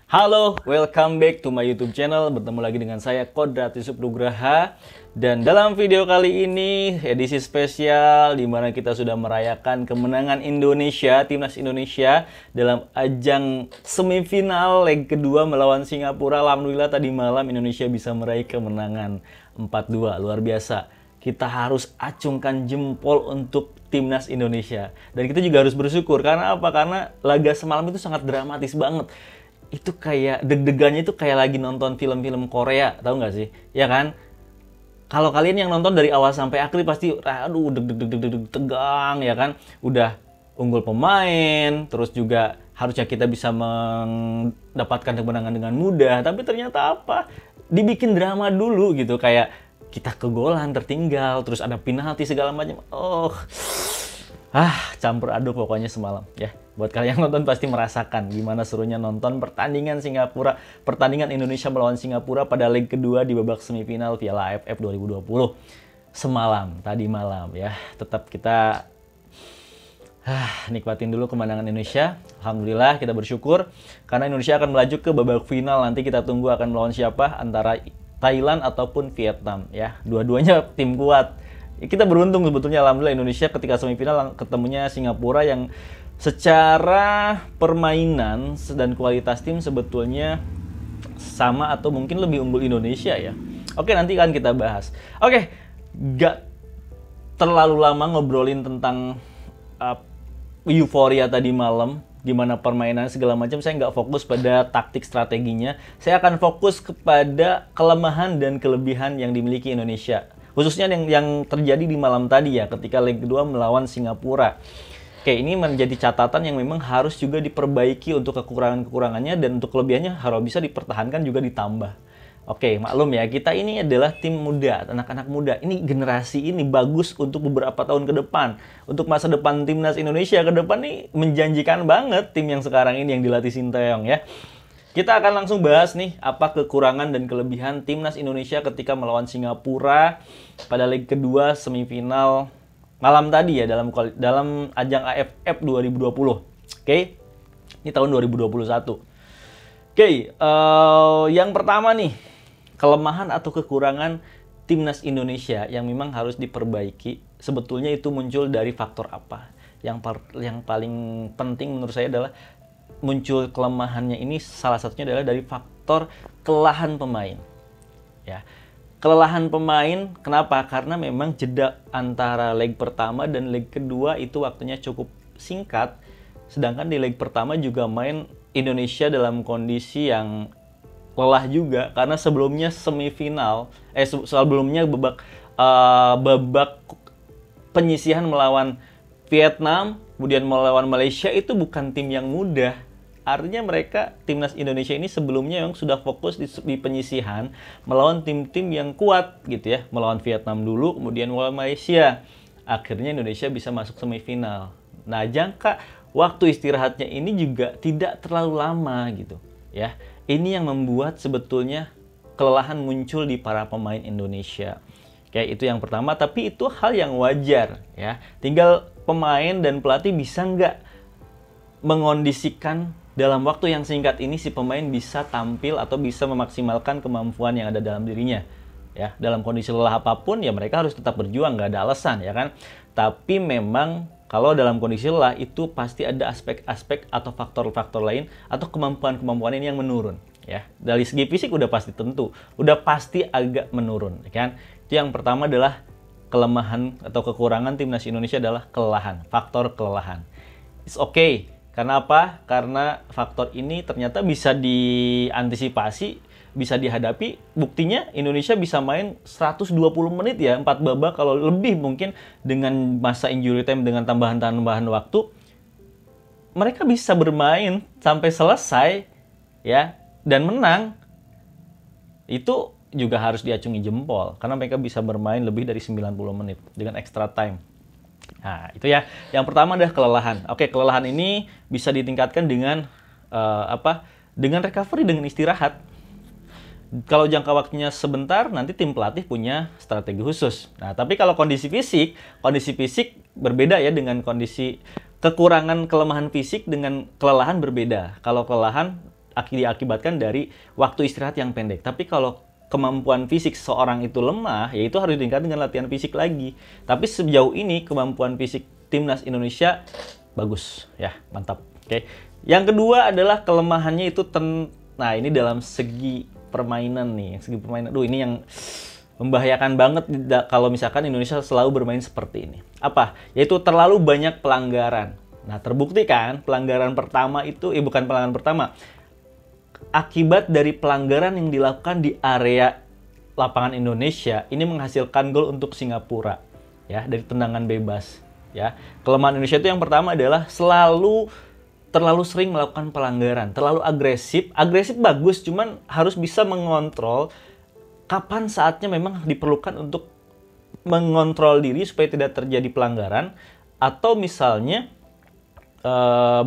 Halo, welcome back to my YouTube channel. Bertemu lagi dengan saya Kodrat Yusuf Nugraha. Dan dalam video kali ini edisi spesial di mana kita sudah merayakan kemenangan Indonesia, timnas Indonesia dalam ajang semifinal leg kedua melawan Singapura. Alhamdulillah tadi malam Indonesia bisa meraih kemenangan 4-2. Luar biasa. Kita harus acungkan jempol untuk timnas Indonesia. Dan kita juga harus bersyukur karena apa? Karena laga semalam itu sangat dramatis banget. Itu kayak deg-degannya itu kayak lagi nonton film-film Korea, tahu nggak sih? Ya kan? Kalau kalian yang nonton dari awal sampai akhir pasti aduh deg-deg tegang ya kan? Udah unggul pemain, terus juga harusnya kita bisa mendapatkan kemenangan dengan mudah, tapi ternyata apa? Dibikin drama dulu gitu, kayak kita kegolan tertinggal, terus ada penalti segala macam. Campur aduk pokoknya semalam ya. Buat kalian yang nonton pasti merasakan gimana serunya nonton pertandingan Indonesia melawan Singapura pada leg kedua di babak semifinal Piala AFF 2020 semalam, tadi malam ya. Tetap kita nikmatin dulu kemenangan Indonesia. Alhamdulillah kita bersyukur karena Indonesia akan melaju ke babak final. Nanti kita tunggu akan melawan siapa, antara Thailand ataupun Vietnam ya. Dua-duanya tim kuat. Kita beruntung sebetulnya, alhamdulillah Indonesia ketika semifinal ketemunya Singapura yang secara permainan dan kualitas tim sebetulnya sama atau mungkin lebih unggul Indonesia ya. Oke, nanti kan kita bahas. Oke, gak terlalu lama ngobrolin tentang euforia tadi malam, gimana permainan segala macam. Saya nggak fokus pada taktik strateginya. Saya akan fokus kepada kelemahan dan kelebihan yang dimiliki Indonesia. Khususnya yang terjadi di malam tadi ya, ketika leg kedua melawan Singapura. Oke, ini menjadi catatan yang memang harus juga diperbaiki untuk kekurangan-kekurangannya, dan untuk kelebihannya harus bisa dipertahankan juga ditambah. Oke, maklum ya, kita ini adalah tim muda, anak-anak muda. Ini generasi ini bagus untuk beberapa tahun ke depan. Untuk masa depan timnas Indonesia ke depan nih menjanjikan banget tim yang sekarang ini yang dilatih Sinteyong ya. Kita akan langsung bahas nih apa kekurangan dan kelebihan timnas Indonesia ketika melawan Singapura pada leg kedua semifinal malam tadi ya, dalam ajang AFF 2020. Oke. Ini tahun 2021. Oke, yang pertama nih, kelemahan atau kekurangan timnas Indonesia yang memang harus diperbaiki. Sebetulnya itu muncul dari faktor apa? Yang paling penting menurut saya adalah muncul kelemahannya ini, salah satunya adalah dari faktor kelelahan pemain. Ya. Kelelahan pemain, kenapa? Karena memang jeda antara leg pertama dan leg kedua itu waktunya cukup singkat. Sedangkan di leg pertama juga main Indonesia dalam kondisi yang lelah juga, karena sebelumnya sebelumnya babak penyisihan melawan Vietnam, kemudian melawan Malaysia, itu bukan tim yang mudah. Artinya timnas Indonesia ini sebelumnya yang sudah fokus di penyisihan melawan tim-tim yang kuat gitu ya. Melawan Vietnam dulu, kemudian melawan Malaysia. Akhirnya Indonesia bisa masuk semifinal. Nah, jangka waktu istirahatnya ini juga tidak terlalu lama gitu ya. Ini yang membuat sebetulnya kelelahan muncul di para pemain Indonesia. Kayak itu yang pertama, tapi itu hal yang wajar ya. Tinggal pemain dan pelatih bisa nggak mengondisikan dalam waktu yang singkat ini si pemain bisa tampil atau bisa memaksimalkan kemampuan yang ada dalam dirinya. Ya, dalam kondisi lelah apapun ya mereka harus tetap berjuang, nggak ada alasan ya kan. Tapi memang kalau dalam kondisi lelah itu pasti ada aspek-aspek atau faktor-faktor lain atau kemampuan-kemampuan ini yang menurun ya. Dari segi fisik udah pasti tentu, udah pasti agak menurun ya kan. Itu yang pertama adalah kelemahan atau kekurangan timnas Indonesia adalah kelelahan, faktor kelelahan. It's okay. Karena apa? Karena faktor ini ternyata bisa diantisipasi, bisa dihadapi. Buktinya Indonesia bisa main 120 menit ya, 4 babak, kalau lebih mungkin dengan masa injury time, dengan tambahan-tambahan waktu. Mereka bisa bermain sampai selesai ya, dan menang. Itu juga harus diacungi jempol, karena mereka bisa bermain lebih dari 90 menit dengan extra time. Nah, itu ya. Yang pertama adalah kelelahan. Oke, kelelahan ini bisa ditingkatkan dengan dengan recovery, dengan istirahat. Kalau jangka waktunya sebentar, nanti tim pelatih punya strategi khusus. Nah, tapi kalau kondisi fisik berbeda ya, dengan kondisi kelemahan fisik dengan kelelahan berbeda. Kalau kelelahan diakibatkan dari waktu istirahat yang pendek. Tapi kalau kemampuan fisik seseorang itu lemah, ya itu harus ditingkatkan dengan latihan fisik lagi. Tapi sejauh ini kemampuan fisik timnas Indonesia bagus, ya mantap. Oke. Yang kedua adalah kelemahannya itu nah ini dalam segi permainan nih, segi permainan. Ini yang membahayakan banget kalau misalkan Indonesia selalu bermain seperti ini. Apa? Yaitu terlalu banyak pelanggaran. Nah, terbukti kan pelanggaran pertama itu, bukan pelanggaran pertama. Akibat dari pelanggaran yang dilakukan di area lapangan Indonesia, ini menghasilkan gol untuk Singapura. Ya, dari tendangan bebas. Ya, kelemahan Indonesia itu yang pertama adalah terlalu sering melakukan pelanggaran, terlalu agresif. Agresif bagus, cuman harus bisa mengontrol kapan saatnya memang diperlukan untuk mengontrol diri supaya tidak terjadi pelanggaran, atau misalnya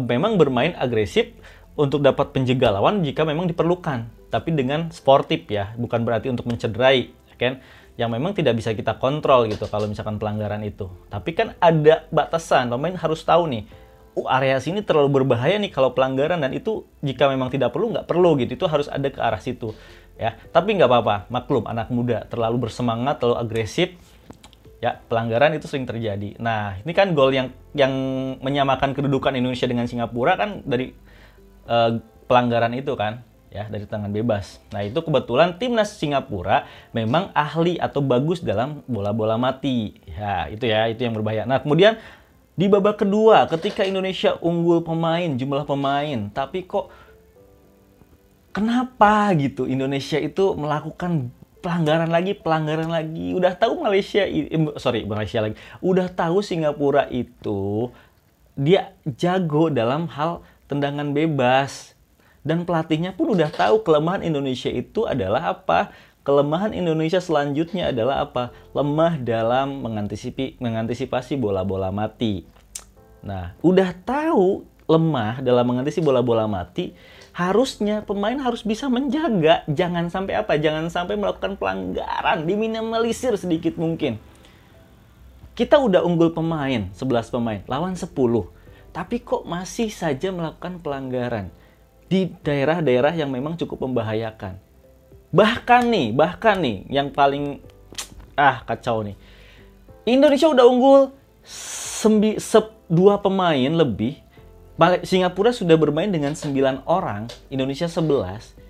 memang bermain agresif untuk dapat penjaga lawan jika memang diperlukan, tapi dengan sportif ya, bukan berarti untuk mencederai, kan? Yang memang tidak bisa kita kontrol gitu kalau misalkan pelanggaran itu. Tapi kan ada batasan, pemain harus tahu nih, area sini terlalu berbahaya nih kalau pelanggaran, dan itu jika memang tidak perlu, nggak perlu gitu, itu harus ada ke arah situ. Ya, tapi nggak apa-apa, maklum anak muda terlalu bersemangat, terlalu agresif, ya pelanggaran itu sering terjadi. Nah, ini kan gol yang menyamakan kedudukan Indonesia dengan Singapura kan dari pelanggaran itu kan, ya dari tendangan bebas. Nah, itu kebetulan timnas Singapura memang ahli atau bagus dalam bola-bola mati. Ya, itu yang berbahaya. Nah, kemudian di babak kedua ketika Indonesia unggul jumlah pemain, tapi kok kenapa gitu Indonesia itu melakukan pelanggaran lagi. Udah tahu Malaysia lagi. Udah tahu Singapura itu dia jago dalam hal tendangan bebas. Dan pelatihnya pun udah tahu kelemahan Indonesia itu adalah apa. Kelemahan Indonesia selanjutnya adalah apa? Lemah dalam mengantisipasi bola-bola mati. Nah, udah tahu lemah dalam mengantisipasi bola-bola mati, harusnya pemain harus bisa menjaga, jangan sampai melakukan pelanggaran, diminimalisir sedikit mungkin. Kita udah unggul 11 pemain, lawan 10. Tapi kok masih saja melakukan pelanggaran di daerah-daerah yang memang cukup membahayakan. Bahkan nih, yang paling kacau nih. Indonesia udah unggul 2 pemain lebih. Singapura sudah bermain dengan 9 orang, Indonesia 11.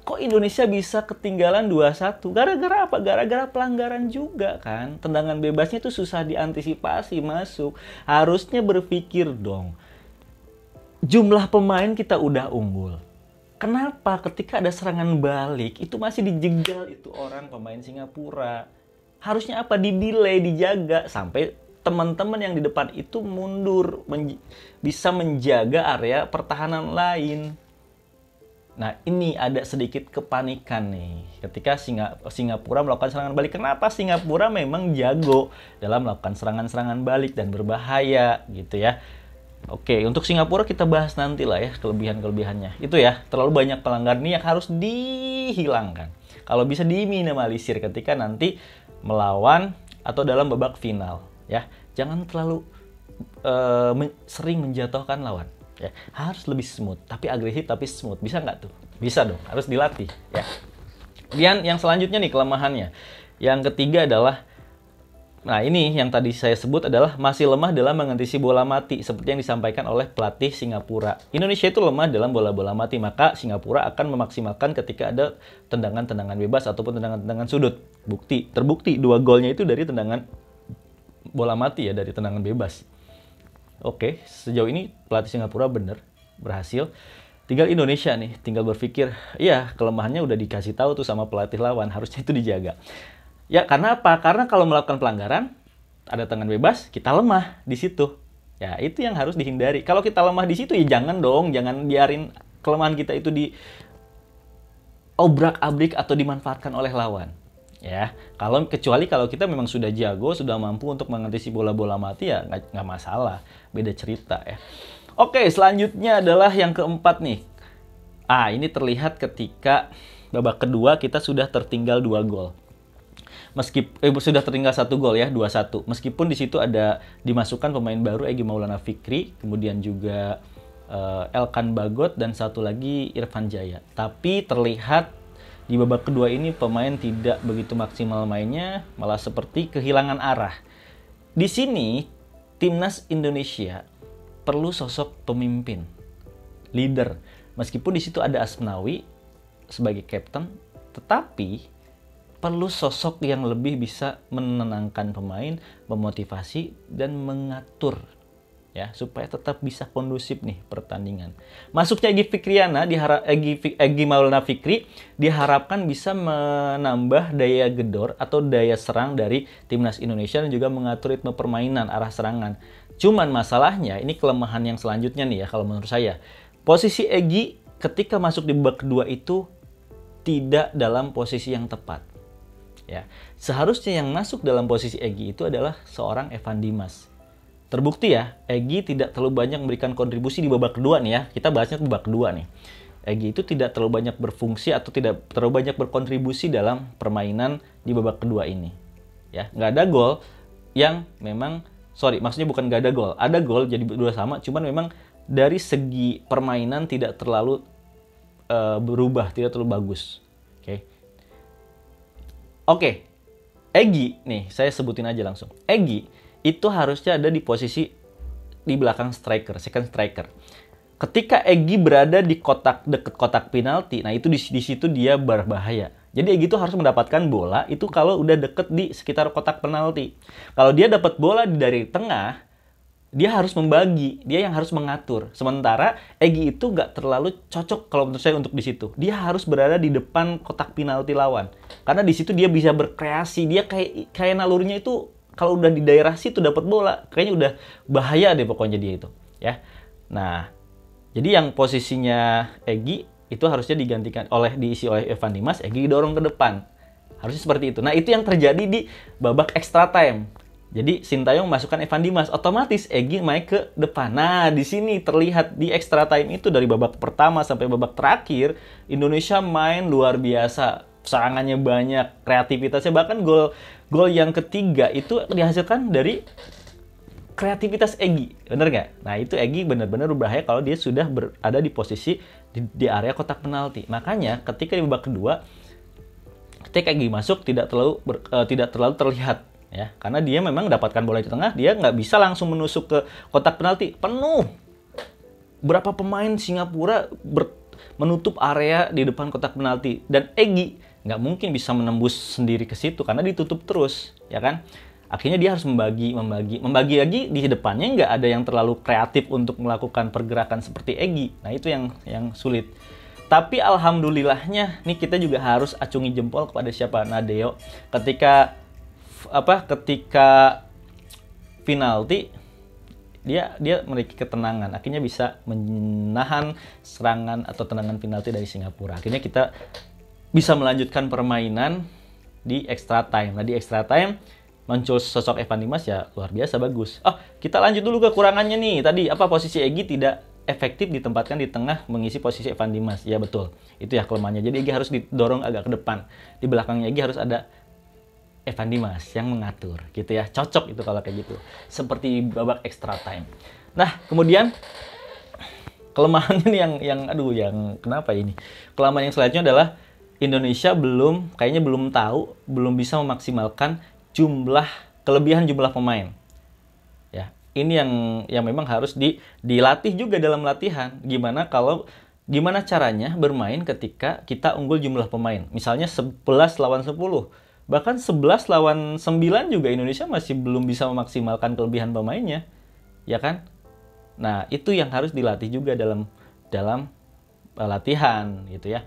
Kok Indonesia bisa ketinggalan 2-1? Gara-gara apa? Gara-gara pelanggaran juga kan. Tendangan bebasnya itu susah diantisipasi masuk. Harusnya berpikir dong. Jumlah pemain kita udah unggul. Kenapa ketika ada serangan balik itu masih dijegal itu orang pemain Singapura? Harusnya apa? Di-delay, dijaga sampai teman-teman yang di depan itu mundur, bisa menjaga area pertahanan lain. Nah, ini ada sedikit kepanikan nih ketika Singapura melakukan serangan balik. Kenapa? Singapura memang jago dalam melakukan serangan-serangan balik dan berbahaya gitu ya. Oke, untuk Singapura kita bahas nanti lah ya kelebihan-kelebihannya. Itu ya, terlalu banyak pelanggaran ini yang harus dihilangkan. Kalau bisa diminimalisir ketika nanti melawan atau dalam babak final. Ya, jangan terlalu sering menjatuhkan lawan. Ya, harus lebih smooth, tapi agresif tapi smooth. Bisa nggak tuh? Bisa dong, harus dilatih. Ya. Kemudian yang selanjutnya nih kelemahannya. Yang ketiga adalah, nah ini yang tadi saya sebut adalah masih lemah dalam mengantisipasi bola mati seperti yang disampaikan oleh pelatih Singapura. Indonesia itu lemah dalam bola-bola mati, maka Singapura akan memaksimalkan ketika ada tendangan-tendangan bebas ataupun tendangan-tendangan sudut. Terbukti 2 golnya itu dari tendangan bola mati ya, dari tendangan bebas. Oke, sejauh ini pelatih Singapura bener berhasil. Tinggal Indonesia nih, tinggal berpikir, ya kelemahannya udah dikasih tahu tuh sama pelatih lawan, harusnya itu dijaga. Ya karena apa? Karena kalau melakukan pelanggaran, ada tendangan bebas, kita lemah di situ. Ya itu yang harus dihindari. Kalau kita lemah di situ ya jangan biarin kelemahan kita itu diobrak-abrik atau dimanfaatkan oleh lawan. Ya, kecuali kalau kita memang sudah jago, sudah mampu untuk mengantisipasi bola-bola mati ya nggak masalah, beda cerita ya. Oke, selanjutnya adalah yang keempat nih. Ini terlihat ketika babak kedua kita sudah tertinggal 2 gol. Sudah tertinggal 1 gol ya, 2-1. Meskipun di situ ada dimasukkan pemain baru Egy Maulana Fikri, kemudian juga Elkan Bagot, dan satu lagi Irfan Jaya. Tapi terlihat di babak kedua ini pemain tidak begitu maksimal mainnya, malah seperti kehilangan arah. Di sini timnas Indonesia perlu sosok pemimpin, leader. Meskipun di situ ada Asnawi sebagai kapten, tetapi perlu sosok yang lebih bisa menenangkan pemain, memotivasi dan mengatur ya supaya tetap bisa kondusif nih pertandingan. Masuknya Egy Maulana Fikri diharapkan bisa menambah daya gedor atau daya serang dari timnas Indonesia dan juga mengatur ritme permainan, arah serangan. Cuman masalahnya ini kelemahan yang selanjutnya nih ya kalau menurut saya. Posisi Egy ketika masuk di babak kedua itu tidak dalam posisi yang tepat. Ya, seharusnya yang masuk dalam posisi Egy itu adalah seorang Evan Dimas. Terbukti ya, Egy tidak terlalu banyak memberikan kontribusi di babak kedua nih ya. Kita bahasnya babak kedua nih. Egy itu tidak terlalu banyak berfungsi atau tidak terlalu banyak berkontribusi dalam permainan di babak kedua ini. Ya, nggak ada gol yang memang, maksudnya bukan nggak ada gol. Ada gol jadi dua sama, cuman memang dari segi permainan tidak terlalu berubah, tidak terlalu bagus. Oke, Egy, nih saya sebutin aja langsung. Egy itu harusnya ada di posisi di belakang striker, second striker. Ketika Egy berada di dekat kotak penalti, nah itu di situ dia berbahaya. Jadi Egy itu harus mendapatkan bola itu kalau udah deket di sekitar kotak penalti. Kalau dia dapat bola dari tengah, dia harus membagi, dia yang harus mengatur. Sementara Egy itu nggak terlalu cocok kalau menurut saya untuk di situ. Dia harus berada di depan kotak penalti lawan. Karena di situ dia bisa berkreasi. Dia kayak nalurinya itu kalau udah di daerah situ dapat bola, kayaknya udah bahaya deh pokoknya dia itu, ya. Nah, jadi yang posisinya Egy itu harusnya diisi oleh Evan Dimas, Egy didorong ke depan. Harusnya seperti itu. Nah, itu yang terjadi di babak extra time. Jadi Sintayong masukkan Evan Dimas, otomatis Egy main ke depan. Nah, di sini terlihat di extra time itu dari babak pertama sampai babak terakhir, Indonesia main luar biasa. Serangannya banyak, kreativitasnya, bahkan gol yang ketiga itu dihasilkan dari kreativitas Egy. Bener nggak? Nah, itu Egy benar-benar berbahaya kalau dia sudah berada di posisi di area kotak penalti. Makanya ketika di babak kedua, ketika Egy masuk tidak terlalu terlihat. Ya, karena dia memang dapatkan bola di tengah, dia nggak bisa langsung menusuk ke kotak penalti penuh. Berapa pemain Singapura menutup area di depan kotak penalti, dan Egy nggak mungkin bisa menembus sendiri ke situ karena ditutup terus, ya kan? Akhirnya dia harus membagi lagi di depannya, nggak ada yang terlalu kreatif untuk melakukan pergerakan seperti Egy. Nah, itu yang sulit. Tapi alhamdulillahnya nih kita juga harus acungi jempol kepada siapa? Nadeo. Ketika penalti dia memiliki ketenangan, akhirnya bisa menahan serangan atau tendangan penalti dari Singapura. Akhirnya kita bisa melanjutkan permainan di extra time. Nah, di extra time muncul sosok Evan Dimas, ya luar biasa bagus. Kita lanjut dulu kekurangannya nih. Tadi posisi Egy tidak efektif ditempatkan di tengah mengisi posisi Evan Dimas. Ya betul, itu ya kelemahannya. Jadi Egy harus didorong agak ke depan. Di belakangnya Egy harus ada Evan Dimas yang mengatur gitu ya. Cocok itu kalau kayak gitu. Seperti babak extra time. Nah, kemudian kelemahannya nih yang kenapa ini? Kelemahan yang selanjutnya adalah Indonesia kayaknya belum bisa memaksimalkan kelebihan jumlah pemain. Ya, ini yang memang harus dilatih juga dalam latihan. Gimana caranya bermain ketika kita unggul jumlah pemain. Misalnya 11 lawan 10. Bahkan 11 lawan 9 juga Indonesia masih belum bisa memaksimalkan kelebihan pemainnya. Ya kan? Nah, itu yang harus dilatih juga dalam latihan gitu ya.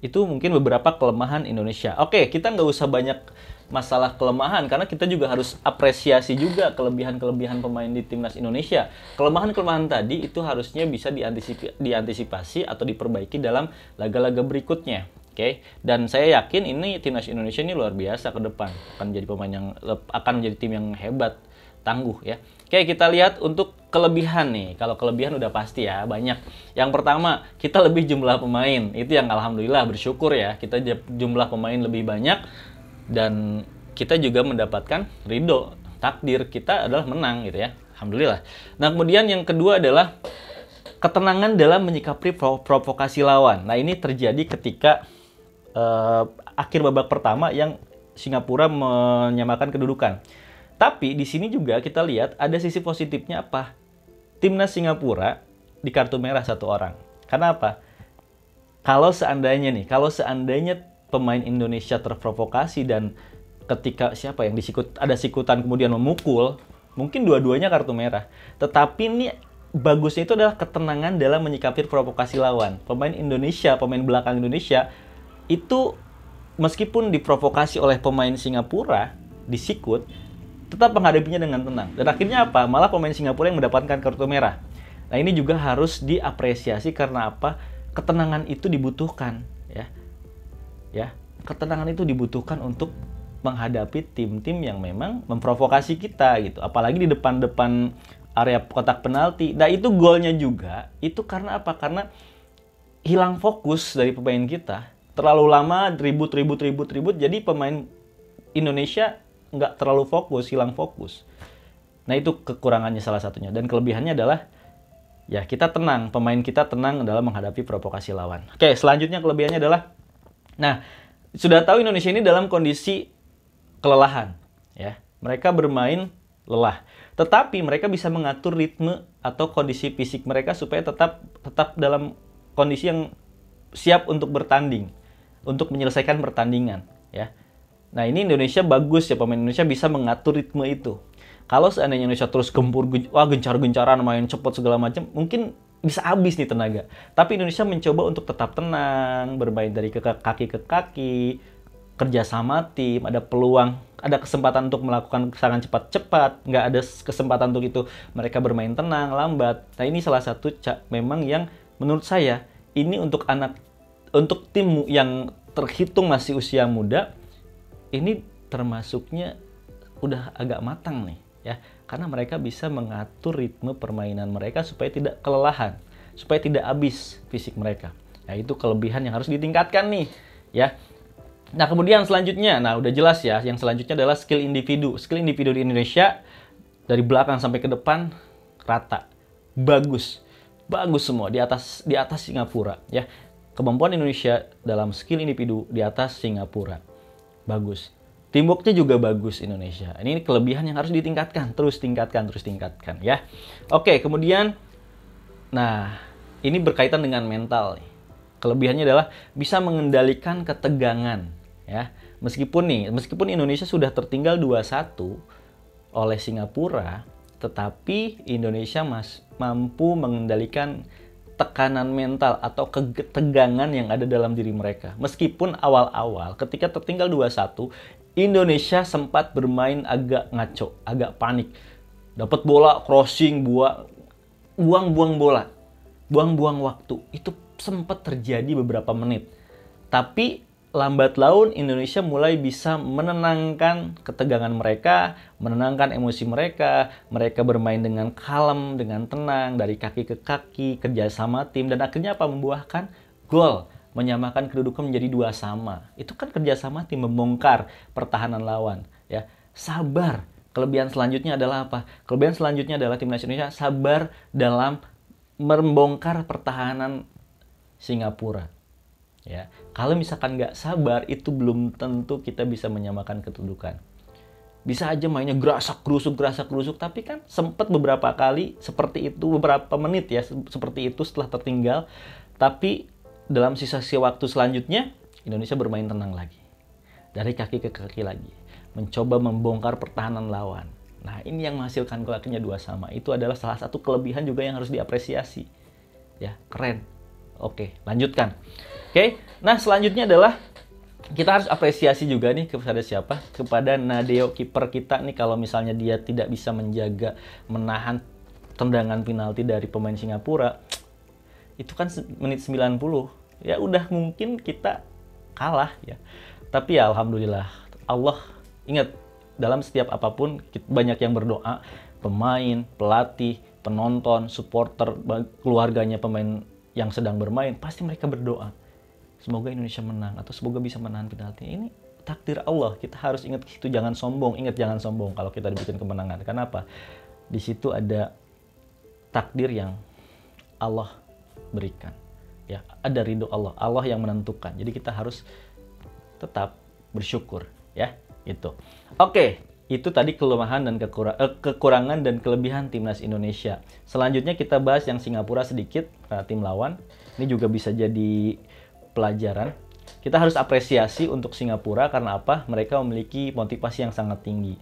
Itu mungkin beberapa kelemahan Indonesia. Oke, kita nggak usah banyak masalah kelemahan, karena kita juga harus apresiasi juga kelebihan-kelebihan pemain di timnas Indonesia. Kelemahan-kelemahan tadi itu harusnya bisa diantisipasi atau diperbaiki dalam laga-laga berikutnya. Oke, dan saya yakin ini timnas Indonesia ini luar biasa ke depan, akan menjadi tim yang hebat, tangguh ya. Oke, kita lihat untuk kelebihan nih. Kalau kelebihan udah pasti ya, banyak. Yang pertama, kita lebih jumlah pemain. Itu yang alhamdulillah bersyukur ya. Kita jumlah pemain lebih banyak dan kita juga mendapatkan ridho. Takdir kita adalah menang gitu ya. Alhamdulillah. Nah, kemudian yang kedua adalah ketenangan dalam menyikapi provokasi lawan. Nah, ini terjadi ketika akhir babak pertama yang Singapura menyamakan kedudukan. Tapi di sini juga kita lihat ada sisi positifnya apa? Timnas Singapura di kartu merah 1 orang. Karena apa? Kalau seandainya pemain Indonesia terprovokasi dan ketika ada sikutan kemudian memukul, mungkin dua-duanya kartu merah. Tetapi ini bagusnya itu adalah ketenangan dalam menyikapi provokasi lawan. Pemain belakang Indonesia itu meskipun diprovokasi oleh pemain Singapura, disikut, tetap menghadapinya dengan tenang. Dan akhirnya apa? Malah pemain Singapura yang mendapatkan kartu merah. Nah, ini juga harus diapresiasi karena apa? Ketenangan itu dibutuhkan, ya. Ketenangan itu dibutuhkan untuk menghadapi tim-tim yang memang memprovokasi kita gitu. Apalagi di depan area kotak penalti. Nah, itu golnya juga itu karena apa? Karena hilang fokus dari pemain kita. Terlalu lama ribut, jadi pemain Indonesia nggak terlalu fokus, hilang fokus. Nah, itu kekurangannya salah satunya. Dan kelebihannya adalah ya kita tenang, pemain kita tenang dalam menghadapi provokasi lawan. Oke, selanjutnya kelebihannya adalah, nah, sudah tahu Indonesia ini dalam kondisi kelelahan, ya. Mereka bermain lelah, tetapi mereka bisa mengatur ritme atau kondisi fisik mereka supaya tetap dalam kondisi yang siap untuk bertanding, untuk menyelesaikan pertandingan, ya. Nah, ini Indonesia bagus ya, pemain Indonesia bisa mengatur ritme itu. Kalau seandainya Indonesia terus gencar-gencaran, main cepat segala macam, mungkin bisa habis nih tenaga. Tapi Indonesia mencoba untuk tetap tenang, bermain dari kaki ke kaki, kerja sama tim, ada peluang, ada kesempatan untuk melakukan serangan cepat-cepat, nggak ada kesempatan untuk itu. Mereka bermain tenang, lambat. Nah, ini salah satu memang yang menurut saya, ini untuk tim yang terhitung masih usia muda, ini termasuknya udah agak matang nih, ya, karena mereka bisa mengatur ritme permainan mereka supaya tidak kelelahan, supaya tidak habis fisik mereka. Nah, itu kelebihan yang harus ditingkatkan nih, ya. Nah, kemudian selanjutnya, nah udah jelas ya, yang selanjutnya adalah skill individu. Skill individu di Indonesia dari belakang sampai ke depan rata, bagus semua di atas Singapura, ya. Kemampuan Indonesia dalam skill individu di atas Singapura, bagus. Teamworknya juga bagus Indonesia. Ini kelebihan yang harus ditingkatkan, terus tingkatkan, ya. Oke, kemudian, nah, ini berkaitan dengan mental nih. Kelebihannya adalah bisa mengendalikan ketegangan, ya. Meskipun Indonesia sudah tertinggal 2-1 oleh Singapura, tetapi Indonesia mampu mengendalikan tekanan mental atau ketegangan yang ada dalam diri mereka. Meskipun awal-awal ketika tertinggal 2-1, Indonesia sempat bermain agak ngaco, agak panik. Dapat bola, crossing, buang-buang bola, buang-buang waktu. Itu sempat terjadi beberapa menit. Tapi lambat laun Indonesia mulai bisa menenangkan ketegangan mereka, menenangkan emosi mereka. Mereka bermain dengan kalem, dengan tenang, dari kaki ke kaki, kerjasama tim, dan akhirnya apa? Membuahkan gol, menyamakan kedudukan menjadi 2-2. Itu kan kerjasama tim, membongkar pertahanan lawan, ya. Sabar. Kelebihan selanjutnya adalah apa? Kelebihan selanjutnya adalah timnas Indonesia sabar dalam membongkar pertahanan Singapura. Ya, kalau misalkan nggak sabar, itu belum tentu kita bisa menyamakan kedudukan. Bisa aja mainnya gerasak gerusuk, tapi kan sempat beberapa kali seperti itu, beberapa menit ya, seperti itu setelah tertinggal. Tapi dalam sisa-sisa waktu selanjutnya, Indonesia bermain tenang lagi. Dari kaki ke kaki lagi. Mencoba membongkar pertahanan lawan. Nah, ini yang menghasilkan gol akhirnya 2-2. Itu adalah salah satu kelebihan juga yang harus diapresiasi. Ya, keren. Oke, lanjutkan. Oke, nah selanjutnya adalah kita harus apresiasi juga nih kepada siapa? Kepada Nadeo, kiper kita nih, kalau misalnya dia tidak bisa menjaga, menahan tendangan penalti dari pemain Singapura, itu kan menit 90. Ya udah mungkin kita kalah ya. Tapi ya alhamdulillah, Allah ingat dalam setiap apapun banyak yang berdoa, pemain, pelatih, penonton, supporter, keluarganya pemain yang sedang bermain, pasti mereka berdoa. Semoga Indonesia menang atau semoga bisa menahan penalti. Ini takdir Allah. Kita harus ingat itu, jangan sombong. Ingat jangan sombong kalau kita dibikin kemenangan. Kenapa? Di situ ada takdir yang Allah berikan. Ya, ada ridho Allah, Allah yang menentukan. Jadi kita harus tetap bersyukur, ya, itu. Oke, itu tadi kelemahan dan kekurangan dan kelebihan timnas Indonesia. Selanjutnya kita bahas yang Singapura sedikit, tim lawan. Ini juga bisa jadi pelajaran. Kita harus apresiasi untuk Singapura karena apa? Mereka memiliki motivasi yang sangat tinggi.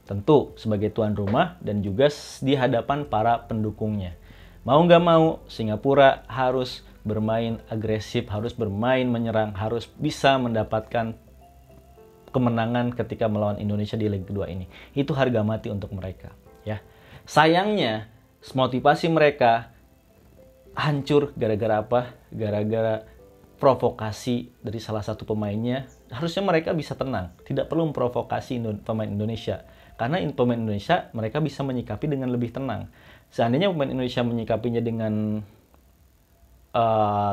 Tentu sebagai tuan rumah dan juga di hadapan para pendukungnya. Mau nggak mau, Singapura harus bermain agresif, harus bermain menyerang, harus bisa mendapatkan kemenangan ketika melawan Indonesia di leg kedua ini. Itu harga mati untuk mereka, ya. Sayangnya, motivasi mereka hancur gara-gara apa? Gara-gara provokasi dari salah satu pemainnya. Harusnya mereka bisa tenang, tidak perlu memprovokasi pemain Indonesia. Karena pemain Indonesia mereka bisa menyikapi dengan lebih tenang. Seandainya pemain Indonesia menyikapinya dengan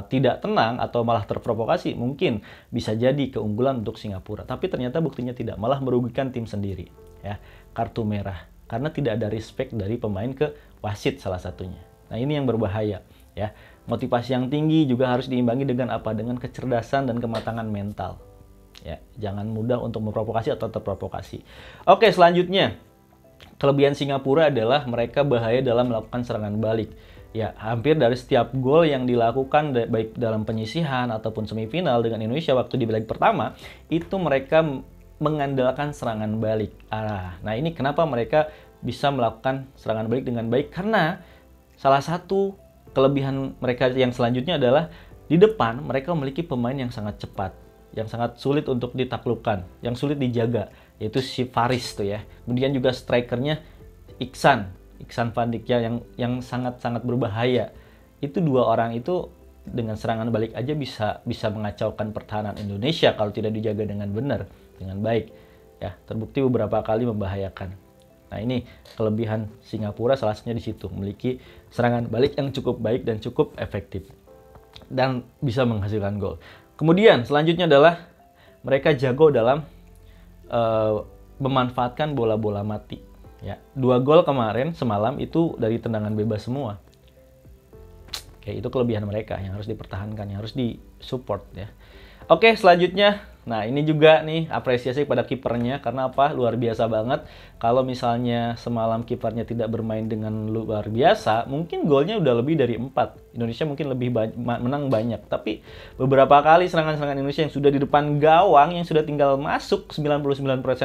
tidak tenang atau malah terprovokasi, mungkin bisa jadi keunggulan untuk Singapura. Tapi ternyata buktinya tidak, malah merugikan tim sendiri. Ya, kartu merah karena tidak ada respect dari pemain ke wasit salah satunya. Nah, ini yang berbahaya. Ya, motivasi yang tinggi juga harus diimbangi dengan apa? Dengan kecerdasan dan kematangan mental. Ya, jangan mudah untuk memprovokasi atau terprovokasi. Oke, selanjutnya kelebihan Singapura adalah mereka bahaya dalam melakukan serangan balik. Ya, hampir dari setiap gol yang dilakukan baik dalam penyisihan ataupun semifinal dengan Indonesia waktu di leg pertama, itu mereka mengandalkan serangan balik. Nah, ini kenapa mereka bisa melakukan serangan balik dengan baik? Karena salah satu kelebihan mereka yang selanjutnya adalah di depan mereka memiliki pemain yang sangat cepat, yang sangat sulit untuk ditaklukkan, yang sulit dijaga, yaitu si Faris tuh ya. Kemudian juga strikernya Iksan Van Dijk yang sangat-sangat berbahaya. Itu dua orang itu dengan serangan balik aja bisa mengacaukan pertahanan Indonesia kalau tidak dijaga dengan benar, dengan baik. Ya, terbukti beberapa kali membahayakan. Nah, ini kelebihan Singapura salah satunya di situ, memiliki serangan balik yang cukup baik dan cukup efektif dan bisa menghasilkan gol. Kemudian selanjutnya adalah mereka jago dalam memanfaatkan bola-bola mati. Ya, 2 gol kemarin semalam itu dari tendangan bebas semua. Oke, itu kelebihan mereka yang harus dipertahankan, yang harus disupport ya. Oke, selanjutnya, nah ini juga nih apresiasi pada kipernya karena apa? Luar biasa banget. Kalau misalnya semalam kipernya tidak bermain dengan luar biasa, mungkin golnya udah lebih dari 4. Indonesia mungkin lebih menang banyak. Tapi beberapa kali serangan-serangan Indonesia yang sudah di depan gawang, yang sudah tinggal masuk, 99%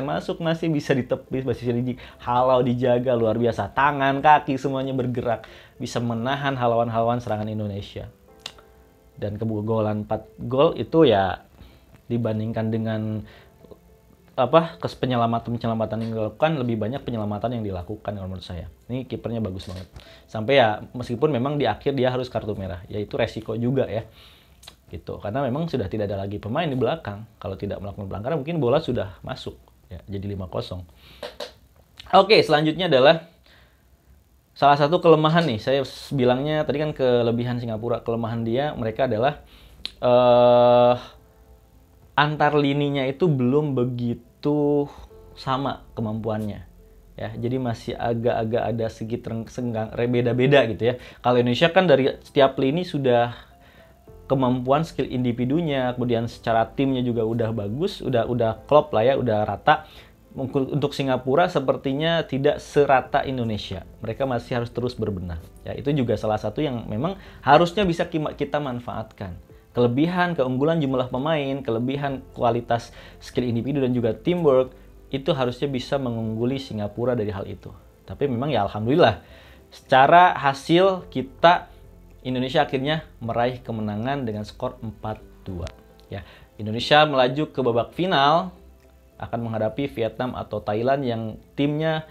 masuk, masih bisa ditepis, masih bisa dihalau, dijaga, luar biasa. Tangan, kaki, semuanya bergerak. Bisa menahan halauan-halauan serangan Indonesia. Dan kebogolan 4 gol itu ya dibandingkan dengan penyelamatan yang dilakukan, lebih banyak penyelamatan yang dilakukan menurut saya. Ini kipernya bagus banget. Sampai ya meskipun memang di akhir dia harus kartu merah, yaitu resiko juga ya. Gitu. Karena memang sudah tidak ada lagi pemain di belakang. Kalau tidak melakukan pelanggaran mungkin bola sudah masuk ya, jadi 5-0. Oke, selanjutnya adalah salah satu kelemahan nih, saya bilangnya tadi kan kelebihan Singapura, kelemahan dia mereka adalah antar lininya itu belum begitu sama kemampuannya. Ya, jadi masih agak-agak ada sedikit senggang, beda-beda gitu ya. Kalau Indonesia kan dari setiap lini sudah kemampuan skill individunya, kemudian secara timnya juga udah bagus, udah klop lah ya, udah rata. Untuk Singapura sepertinya tidak serata Indonesia. Mereka masih harus terus berbenah. Ya, itu juga salah satu yang memang harusnya bisa kita manfaatkan. Kelebihan, keunggulan jumlah pemain, kelebihan kualitas skill individu dan juga teamwork itu harusnya bisa mengungguli Singapura dari hal itu. Tapi memang ya alhamdulillah secara hasil kita Indonesia akhirnya meraih kemenangan dengan skor 4-2. Ya, Indonesia melaju ke babak final akan menghadapi Vietnam atau Thailand yang timnya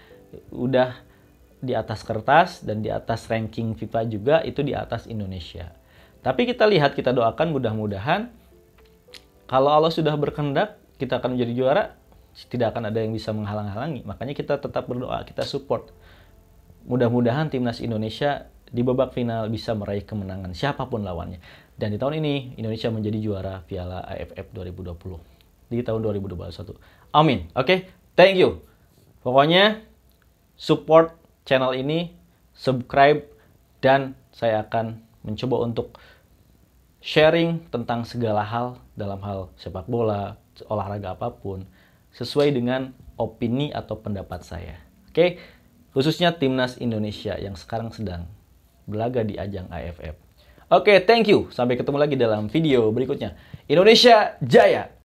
udah di atas kertas dan di atas ranking FIFA juga itu di atas Indonesia. Tapi kita lihat, kita doakan mudah-mudahan kalau Allah sudah berkehendak kita akan menjadi juara, tidak akan ada yang bisa menghalang-halangi. Makanya kita tetap berdoa, kita support. Mudah-mudahan timnas Indonesia di babak final bisa meraih kemenangan siapapun lawannya. Dan di tahun ini Indonesia menjadi juara Piala AFF 2020. Di tahun 2021. Amin. Oke, thank you. Pokoknya support channel ini, subscribe dan saya akan mencoba untuk sharing tentang segala hal dalam hal sepak bola, olahraga apapun, sesuai dengan opini atau pendapat saya. Oke, khususnya timnas Indonesia yang sekarang sedang berlaga di ajang AFF. Oke, thank you. Sampai ketemu lagi dalam video berikutnya. Indonesia Jaya!